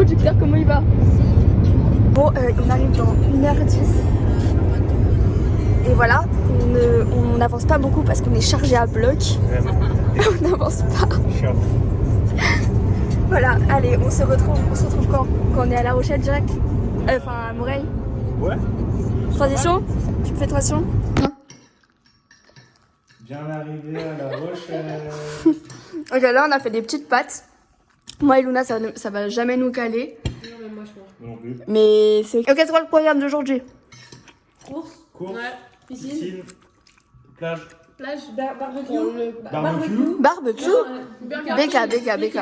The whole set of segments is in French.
conducteur, comment il va? Bon, on arrive dans 1h10. Et voilà, on n'avance pas beaucoup parce qu'on est chargé à bloc. On n'avance pas. Voilà, allez, on se retrouve quand on est à La Rochelle direct. Enfin, à Moreil. Ouais. Transition? Tu me fais transition? Bien arrivé à La Rochelle. Ok, là on a fait des petites pâtes. Moi et Luna, ça va jamais nous caler. Non, mais moi je mange. Non plus. Mais c'est... Ok, c'est quoi le programme d'aujourd'hui? Course. Course. Ouais. Piscine. Plage. Plage. Barbecue. Barbecue. Barbecue. BK.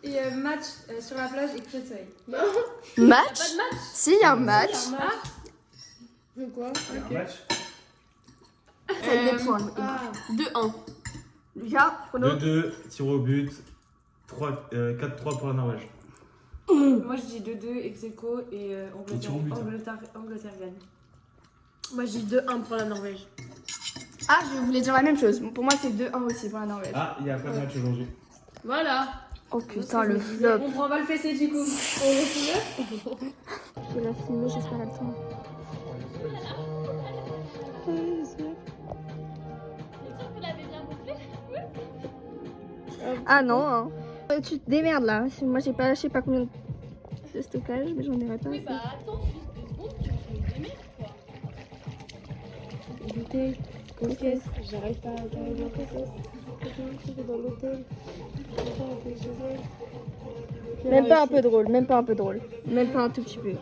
Et match sur la plage et coucher de soleil. Match? Pas de match. Si, il y a un match. C'est quoi? Un match. Ça a des points. 2-1. Lucas, chrono. 2-2, tir au but. 4-3 pour la Norvège. Moi je dis 2-2, ex-aequo et tir au but, hein. Angleterre gagne. Moi je dis 2-1 pour la Norvège. Ah, je voulais dire la même chose. Pour moi, c'est 2-1 aussi pour la Norvège. Ah, il n'y a pas de match aujourd'hui. Voilà. Oh putain, le flop. On prend pas le fessé du coup. On retrouve. Je vais la filmer, j'espère qu'elle temps. Ah non, hein. Tu te démerdes là. Moi j'ai pas, je sais pas combien de stockage, mais j'en aurais pas. Oui, bah attends, juste 2 secondes, tu te démerdes quoi. Goûter, grossesse, j'arrive pas à arriver en grossesse. Je vais dans l'hôtel. Même pas un peu drôle, même pas un peu drôle. Même pas un tout petit peu.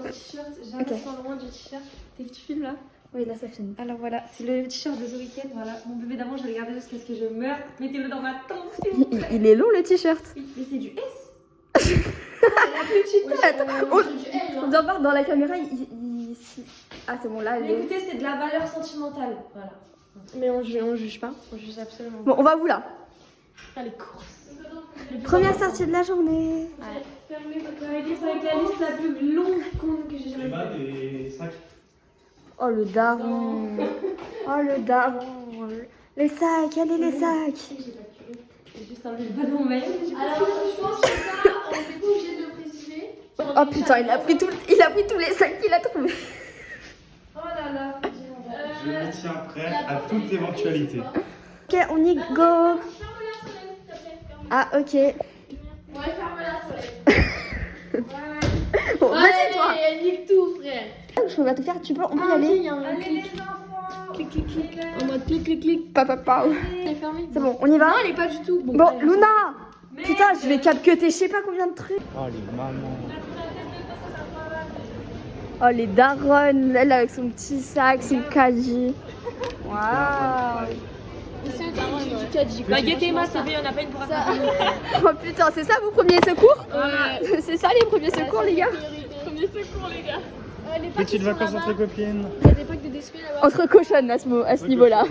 T-shirt, j'arrive pas loin du t-shirt. T'es que tu filmes là? Oui, là ça filme. Alors voilà, c'est le t-shirt de ce week-end. Voilà, mon bébé d'avant, je vais le garder jusqu'à ce que je meure. Mettez-le dans ma tente, s'il vous plaît. Il est long le t-shirt. Mais c'est du S. C'est la petite taille. On doit voir dans la caméra, Ah c'est bon là, elle Mais est... écoutez, c'est de la valeur sentimentale. Voilà. Mais on juge pas. On juge absolument pas. Bon, on va où là? Ah, les courses. Première sortie de la journée. Fermez votre avec la liste la plus longue que j'ai jamais Les bas faite. des sacs. Oh le daron. Oh le daron. Les sacs, allez les sacs. J'ai juste enlevé le ballon maillot. Alors, je pense que ça, on n'est pas obligé de le préciser. Oh putain, il a pris tous les sacs qu'il a trouvés. Oh là là. Je me tiens prêt à toute éventualité. Ok, on y go. Ferme-la soleil, s'il te plaît. Ferme-la. Ah ok. Ouais, ferme-la soleil. Bon, vas-y toi. Allez, elle nique tout, frère. Je vais tout faire, on peut y aller. Allez les enfants. Clic, clic, clic. En mode clic, clic, clic. Papa. Elle est fermée. C'est bon, on y va. Non, elle est pas du tout. Bon, allez, Luna. Putain, je vais capcuter je sais pas combien de trucs. Oh les mamans. Oh les daronnes, elle avec son petit sac, son caddie. Waouh. Baguette et Emma, c'est bien, on n'a pas une pour Oh putain, c'est ça vos premiers secours? C'est ça les premiers secours les gars? Premier secours, les gars. Petites vacances entre copines. Il y a des packs de biscuits là-bas. Entre cochonnes à ce niveau-là.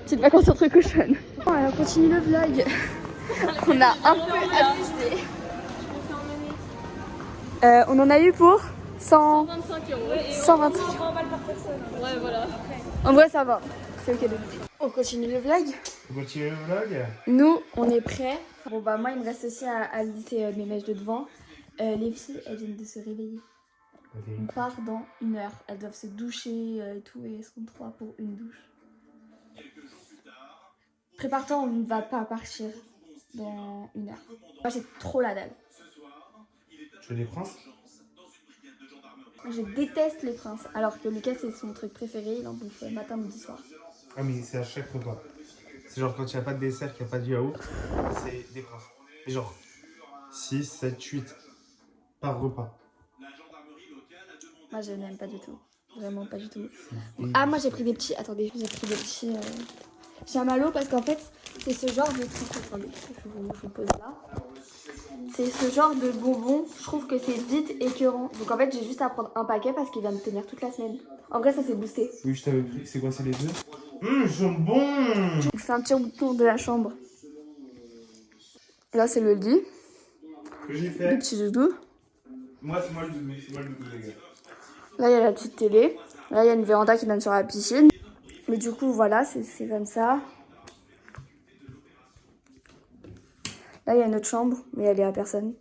Petites vacances entre cochonnes. Bon, alors on continue le vlog. On a un peu abusé. On en a eu pour 100... 25 €. 125. Ouais, voilà. En vrai ça va. C'est ok de On continue le vlog. On continue le vlog. Nous, on est prêts. Bon bah moi il me reste aussi à lisser mes mèches de devant. Les filles, elles viennent de se réveiller. On part dans 1 heure. Elles doivent se doucher et tout et elles seront 3 pour une douche. Prépare-toi, on ne va pas partir dans 1 heure. Moi j'ai trop la dalle. Tu veux des princes? Je déteste les princes. Alors que Lucas c'est son truc préféré, il en bouffe matin, midi, soir. Ah mais c'est à chaque repas. C'est genre quand il n'y a pas de dessert, qu'il n'y a pas de yaourt, c'est des princes. Et genre 6, 7, 8 par repas. Moi je n'aime pas du tout. Vraiment pas du tout. Ah moi j'ai pris des petits... Attendez, j'ai pris des petits... chamallows parce qu'en fait c'est ce genre de truc. Attendez, je vous pose là. C'est ce genre de bonbons. Je trouve que c'est vite écœurant. Donc en fait j'ai juste à prendre un paquet parce qu'il va me tenir toute la semaine. En vrai ça c'est boosté. Oui je t'avais pris, c'est quoi, c'est les deux? Ils sont bons. Je fais un petit tour de la chambre. Là c'est le lit. Que j'ai Le fait. petit doudou. Moi c'est moi le doudou, les gars. Là il y a la petite télé. Là il y a une véranda qui donne sur la piscine. Mais du coup voilà, c'est comme ça. Là il y a une autre chambre, mais elle est à personne.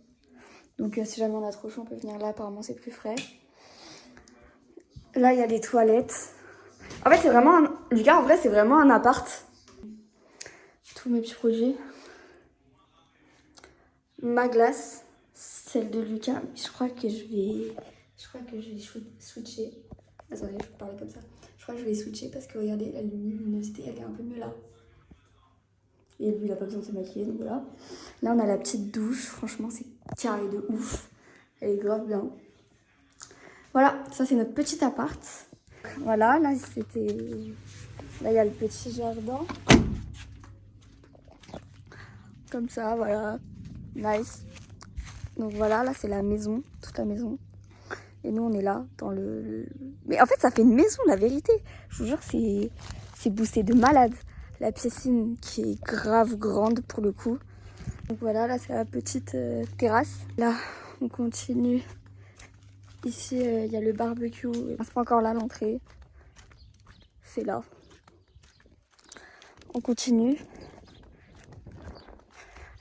Donc si jamais on a trop chaud, on peut venir là, apparemment c'est plus frais. Là, il y a les toilettes. En fait, c'est vraiment Lucas, en vrai, c'est vraiment un appart. Tous mes petits produits. Ma glace, celle de Lucas. Je crois que je vais switcher. Attendez, je peux parler comme ça. Je crois que je vais switcher parce que regardez, la luminosité, elle est un peu mieux là. Et lui, il a pas besoin de se maquiller, donc voilà. Là, on a la petite douche. Franchement, c'est carré de ouf. Elle est grave bien. Voilà, ça c'est notre petit appart. Voilà, là c'était... Là, il y a le petit jardin. Comme ça, voilà. Nice. Donc voilà, là c'est la maison, toute la maison. Et nous, on est là, dans Mais en fait, ça fait une maison, la vérité. Je vous jure, c'est boosté de malade. La piscine qui est grave grande pour le coup. Donc voilà, là c'est la petite terrasse. Là, on continue. Ici, il y a le barbecue. C'est pas encore là l'entrée. C'est là. On continue.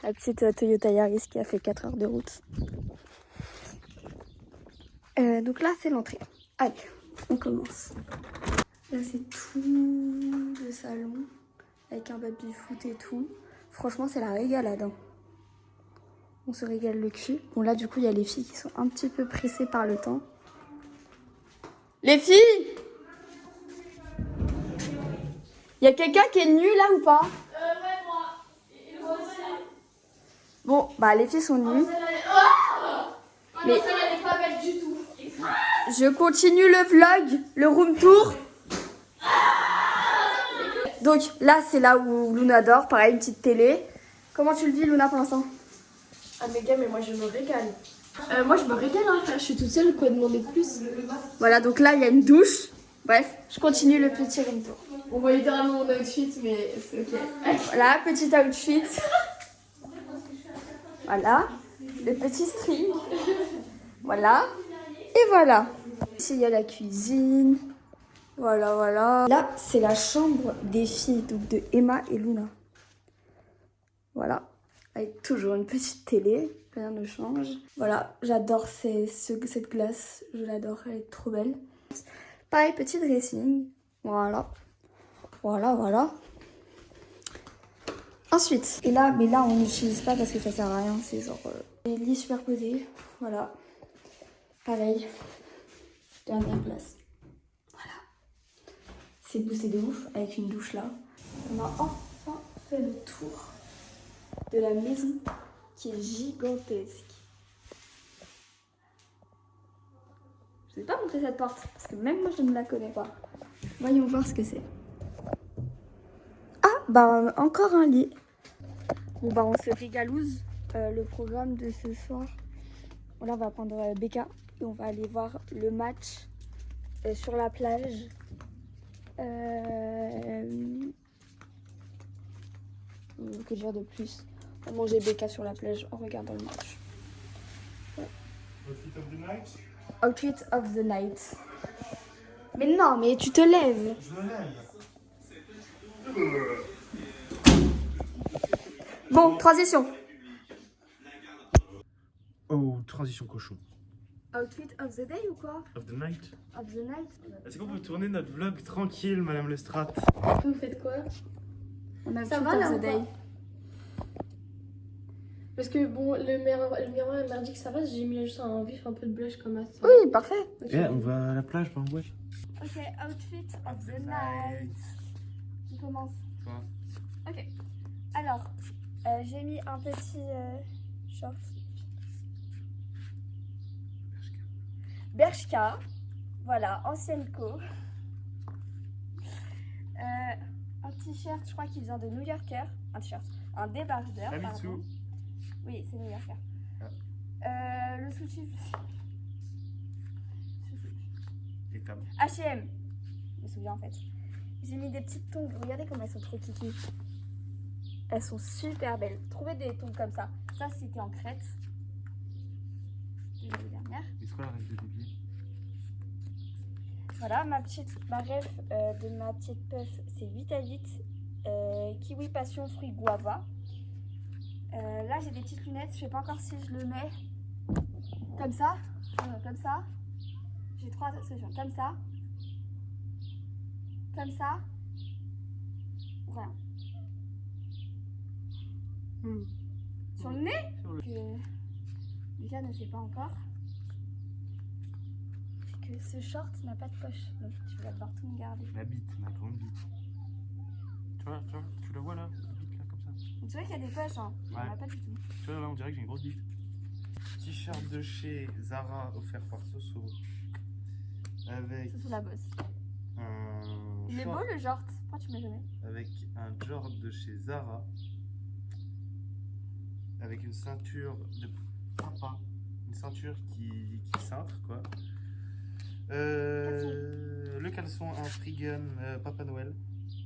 La petite Toyota Yaris qui a fait 4 heures de route. Donc là, c'est l'entrée. Allez, on commence. Là, c'est tout le salon. Avec un baby-foot et tout. Franchement, c'est la régalade. Hein. On se régale le cul. Bon, là, du coup, il y a les filles qui sont un petit peu pressées par le temps. Les filles! Il y a quelqu'un qui est nu là ou pas? Ouais, moi. Et moi aussi. Bon, bah, les filles sont nues. Mais celle-là, elle est pas belle du tout. Je continue le vlog, le room tour. Donc là, c'est là où Luna dort. Pareil, une petite télé. Comment tu le vis, Luna, pour l'instant? Ah, mais gars, mais moi, je me régale. Moi, je me régale, hein, frère. Je suis toute seule, quoi demander de plus? Voilà, donc là, il y a une douche. Bref, je continue le petit room tour. On voit littéralement mon outfit, mais c'est ok. Voilà, petit outfit. Voilà, le petit string. Voilà. Et voilà. Ici, il y a la cuisine. Voilà, voilà. Là, c'est la chambre des filles, donc de Emma et Luna. Voilà. Avec toujours une petite télé. Rien ne change. Voilà, j'adore cette glace. Je l'adore, elle est trop belle. Pareil, petit dressing. Voilà. Voilà, voilà. Ensuite, et là, mais là, on n'utilise pas parce que ça sert à rien. C'est genre les lits superposés. Voilà. Pareil. Dernière place. Voilà. C'est boosté de ouf avec une douche là. On a enfin fait le tour de la maison qui est gigantesque. Je ne vais pas montrer cette porte parce que même moi je ne la connais pas. Voyons voir ce que c'est. Ah, bah encore un lit. Bon bah on se régalouse. Le programme de ce soir. Là on va prendre BK et on va aller voir le match sur la plage. Que dire de plus? On va manger BK sur la plage en regardant le match. Ouais. Outfit of the night? Outfit of the night. Mais non, mais tu te lèves. Je me lève. Bon, transition. Oh, transition cochon. Outfit of the day ou quoi? Of the night. Of the night. Est-ce qu'on peut tourner notre vlog tranquille, Madame Lestrade? Vous faites quoi? On a Ça outfit va, of là, the ou day. pas? Parce que bon, le miroir merdique, ça va, j'ai mis juste un vif, un peu de blush comme ça. Oui, parfait. Ok. Eh, on va à la plage, pas en boîte. Ok, outfit of the night. Qui commence? Toi. Ok. Alors, j'ai mis un petit short. Bershka. Voilà, ancienne co. Un t-shirt, je crois qu'il vient de New Yorker. Un t-shirt. Un débardeur. Famitsu. pardon. Oui, c'est New Yorker. Le soutif. Et Tam. H&M. Je me souviens en fait. J'ai mis des petites tongs. Regardez comme elles sont trop kiki. Elles sont super belles. Trouvez des tongs comme ça. Ça, c'était en Crète. L'année dernière. C'est quoi la règle de pieds? Voilà, ma ref de ma petite puff, c'est 8 à 8. Kiwi passion fruit guava. Là, j'ai des petites lunettes. Je sais pas encore si je le mets. Comme ça. Non, comme ça. J'ai 3 solutions. Comme ça. Comme ça. Voilà. Sur le nez que Lucas ne sait pas encore. C'est que ce short n'a pas de poche. Donc tu vas devoir tout me garder. Ma bite, ma grande bite. Tu vois, tu la vois là, la bite là comme ça. Tu vois qu'il y a des poches, hein. Il n'y en a pas du tout. Tu vois là, on dirait que j'ai une grosse bite. T-shirt de chez Zara offert par Soso. Avec C'est sous la bosse. un Il est beau short, le short. Pourquoi tu mets jamais? avec un short de chez Zara. Avec une ceinture de papa. Une ceinture qui cintre quoi. Le caleçon, un Freegun Papa Noël.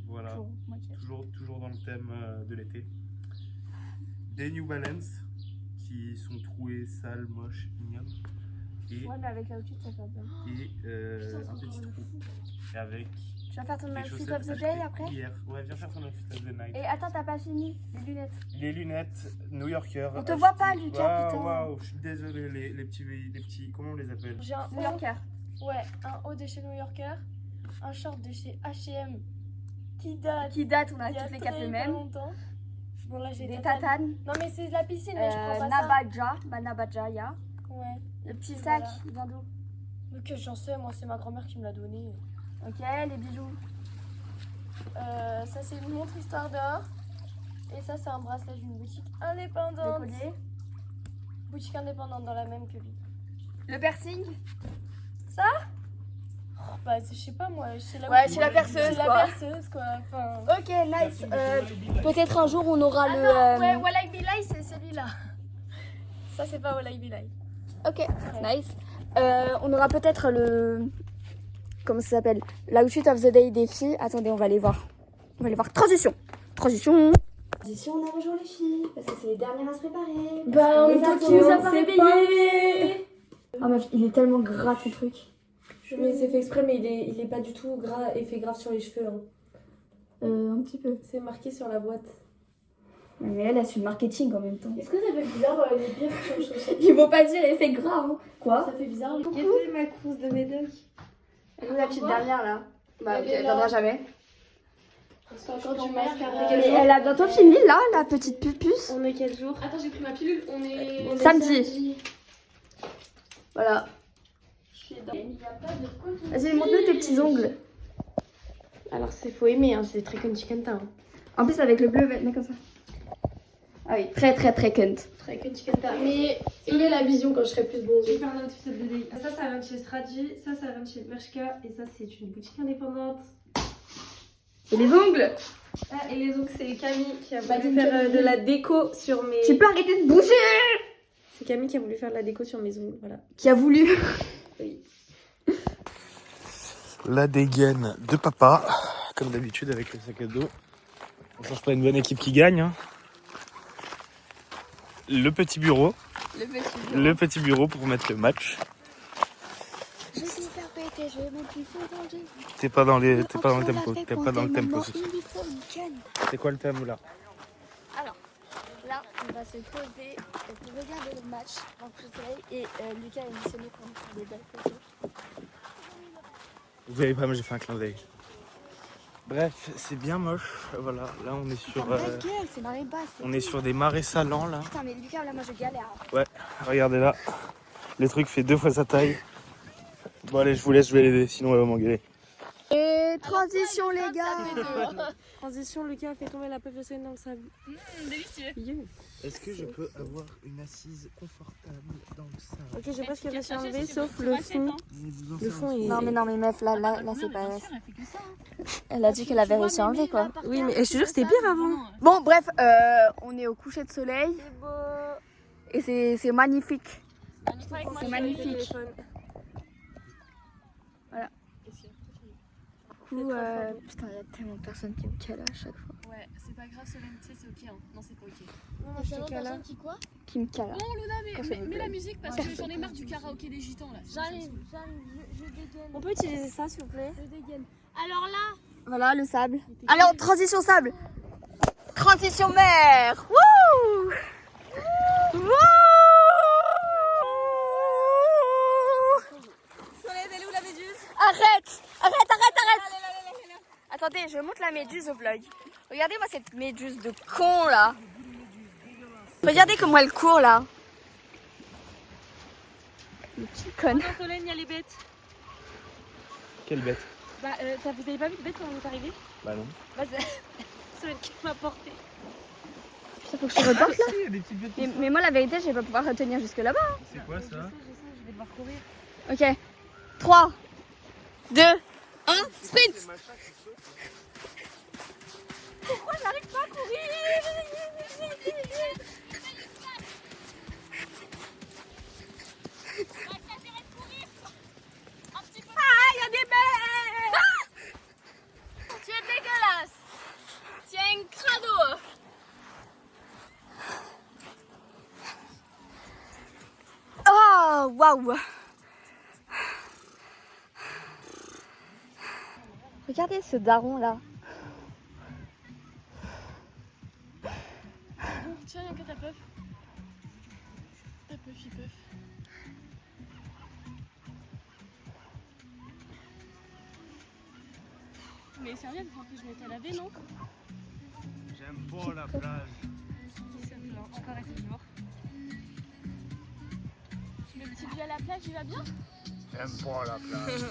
Voilà. Toujours dans le thème de l'été. Des New Balance qui sont troués, sales, moches, ignobles. Et, Ouais, mais avec la outfit, ça fait bien. un petit trou. Et avec Tu vas faire ton des outfit chaussettes of the achetées day après? hier. Ouais, viens faire ton outfit of the night. Et attends, t'as pas fini les lunettes. Les lunettes New Yorker. On te voit pas, Lucas, Waouh, putain. waouh, je suis désolé, les petits. Comment on les appelle? J'ai un New Yorker. Ouais, un haut de chez New Yorker, un short de chez H&M Qui date, on a il y a toutes les 4 très les mêmes. longtemps. Bon là j'ai Des tatanes. Non mais c'est de la piscine mais je prends pas Nabaja. Manabajaya. ça. Ouais. Le petit sac, Voilà. il vient d'où? Donc j'en sais, moi c'est ma grand-mère qui me l'a donné. Ok, les bijoux. Ça c'est une montre histoire d'or. Et ça c'est un bracelet d'une boutique Les indépendante. colliers. Boutique indépendante dans la même que lui. Le piercing. Oh, bah je sais pas moi, chez la Ouais, chez la perceuse, chez la quoi. perceuse quoi. Enfin... Ok, nice. Peut-être un jour on aura le. Ouais, Walai Bilai c'est celui-là. Ça c'est pas Walai Bilai. Ok, nice. On aura peut-être le. Comment ça s'appelle? L'outfit of the day des filles. Attendez, on va aller voir. Transition. Transition, on a rejoint les filles. Parce que c'est les dernières à se préparer. Bah Les toi attentes, qui nous a pas c'est réveillés. Ah meuf, il est tellement gras ton truc. Mais c'est fait exprès mais il est pas du tout gras, effet grave sur les cheveux. Hein. Un petit peu. C'est marqué sur la boîte. Mais elle a su le marketing en même temps. Est-ce que ça fait bizarre les pires sur les chaussettes? Ils vont pas dire effet gras. Hein. Quoi? Ça fait bizarre les Coucou. pires. Ma course de médoc. Elle est où la petite dernière là? Bah, Elle est elle là. viendra jamais. C'est encore du mascara. Mais elle a bientôt fini là, la petite pupuce. On est quel jour? Attends, j'ai pris ma pilule. On est Samedi. Voilà. Il y a pas de quoi. Vas-y, montre-nous tes petits ongles. Alors c'est faut aimer, hein. C'est très Kunchi Kenta. Hein. En plus, avec le bleu, mets comme ça. Ah oui, très très très cunt. Très Kunchi Kenta. Mais il est la vision quand je serai plus bronzée. Je vais faire un outfit de day. Ça vient de chez Straji, ça vient de chez Bershka et ça c'est une boutique indépendante. Et les ongles? Ah, et les ongles, c'est Camille qui a voulu faire de la déco sur mes... Tu peux arrêter de bouger? C'est Camille qui a voulu faire de la déco sur mes ongles, voilà. Qui a voulu? Oui. La dégaine de papa, comme d'habitude avec le sac à dos. On change pas une bonne équipe qui gagne. Hein. Le petit bureau. Le petit bureau pour mettre le match. Je vais faire péter, je vais mettre du feu dans le... T'es pas dans le tempo. T'es pas dans le tempo. C'est quoi le thème là? Alors, là, on va se poser pour regarder le match en le soleil et Lucas est missionné pour nous faire des belles photos. Vous voyez pas, moi j'ai fait un clin d'œil. Bref, c'est bien moche. Voilà, là on est sur, c'est marée basse. on est sur des marais salants là. Putain, mais Lucas, là, moi je galère. Ouais, regardez là. Le truc fait 2 fois sa taille. Bon allez, je vous laisse, je vais l'aider, sinon elle va m'engueuler. Et transition, les gars. Transition, Lucas a fait tomber la peuple de Céline dans le sable. Délicieux. Est-ce que je peux avoir une assise confortable dans le sable? Ok, je sais pas ce qu'elle va enlever, sauf le fond. Le fond est... Non, mais meuf, là c'est pas... Elle a dit qu'elle avait réussi à enlever, quoi. Oui, mais je te jure, c'était pire avant. Bon, bref, on est au coucher de soleil. Et c'est magnifique. C'est magnifique. Voilà. Du coup, putain, il y a tellement de personnes qui me calent à chaque fois. Ouais, c'est pas grave, Solène, tu sais, c'est ok. Hein. Non, c'est pas ok. Non, je te cala. Qui me calent. Bon, Luna, Quand ça me mets plaît. la musique parce que j'en ai marre du karaoké des gitans là. J'arrive, je dégaine. On peut utiliser ça, s'il vous plaît? Je dégaine. Alors là, Voilà, le sable. Alors, transition sable. Transition mer. Wouh! Wouh! Regardez, je montre la méduse au vlog. Regardez-moi cette méduse de con là. Regardez comment elle court là. Le petit con. Dans Solène, il y a les bêtes. Quelle bête? Bah, vous avez pas vu de bêtes quand on est arrivé? Bah non. Bah, Solène qui m'a porté. Il faut que je reporte là. Il y a des petites bêtes. Mais moi la vérité, je vais pas pouvoir retenir jusque là-bas. C'est quoi ça? Je sais, je vais devoir courir. Ok. 3, 2, 1, sprint. Pourquoi j'arrive pas à courir? Ah, il y a des bêtes. Tu es dégueulasse. Tu es un crado. Oh, waouh. Regardez ce daron là. Tiens, y'a que ta puff. Ta puff, il puff. Mais sérieux, il faut que je mette à laver, non? J'aime pas la plage. Encore et toujours. Le petit vieux à la plage, il va bien? J'aime pas la plage.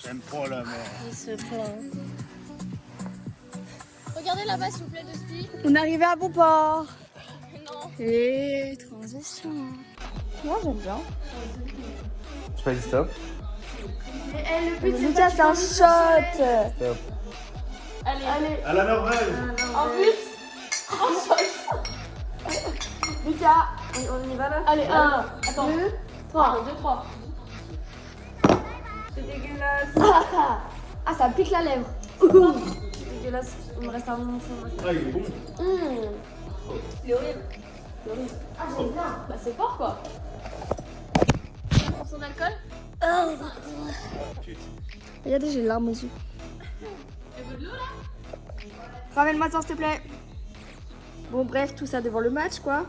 J'aime pas la mer. Il se plaint. Regardez là-bas, s'il vous plaît, de spi. On est arrivé à bon port. Non. Et transition. Moi j'aime bien. Je fais stop. Le but, Lucas c'est un shot. Stop. Allez. À la norvège. En but. En shot. Lucas. On y va là? Allez, 1, Attends. 2, 3. 2, 3. C'est dégueulasse. Ah, ça pique la lèvre. C'est dégueulasse. Il me reste un moment. Ah, il est bon. Il est horrible. Ah, j'aime bien. Bah, c'est fort quoi. Pour son alcool? Regardez, j'ai les larmes aux yeux. Elle veut de l'eau là? Ramène-moi ça s'il te plaît. Bon bref, tout ça devant le match quoi.